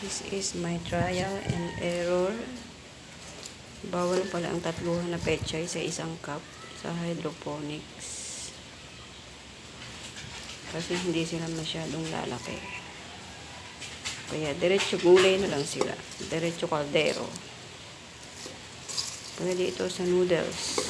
This is my trial and error. Bawal pala ang tatluhan na pechay sa isang cup sa hydroponics. Kasi hindi sila masyadong lalaki. Kaya diretso gulay na lang sila. Diretso kaldero. Pwede ito sa noodles.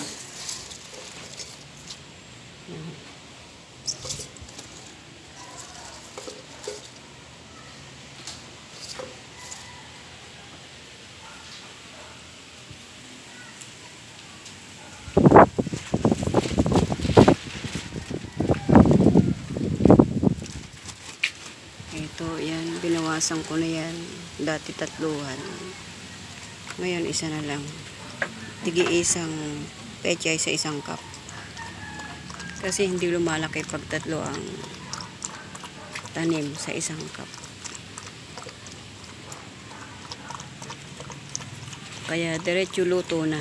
Ito, yan. Binawasan ko na yan. Dati tatluhan. Ngayon, isa na lang. Tigi-isang pechay sa isang cup. Kasi hindi lumalaki pag tatlo ang tanim sa isang cup. Kaya diretso luto na.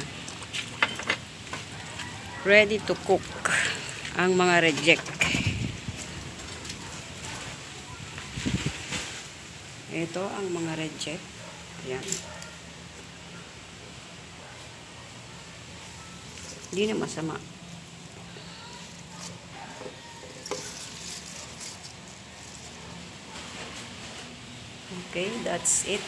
Ready to cook ang mga reject. Ito ang mga reject. Ayan. Hindi na masama. Okay, that's it.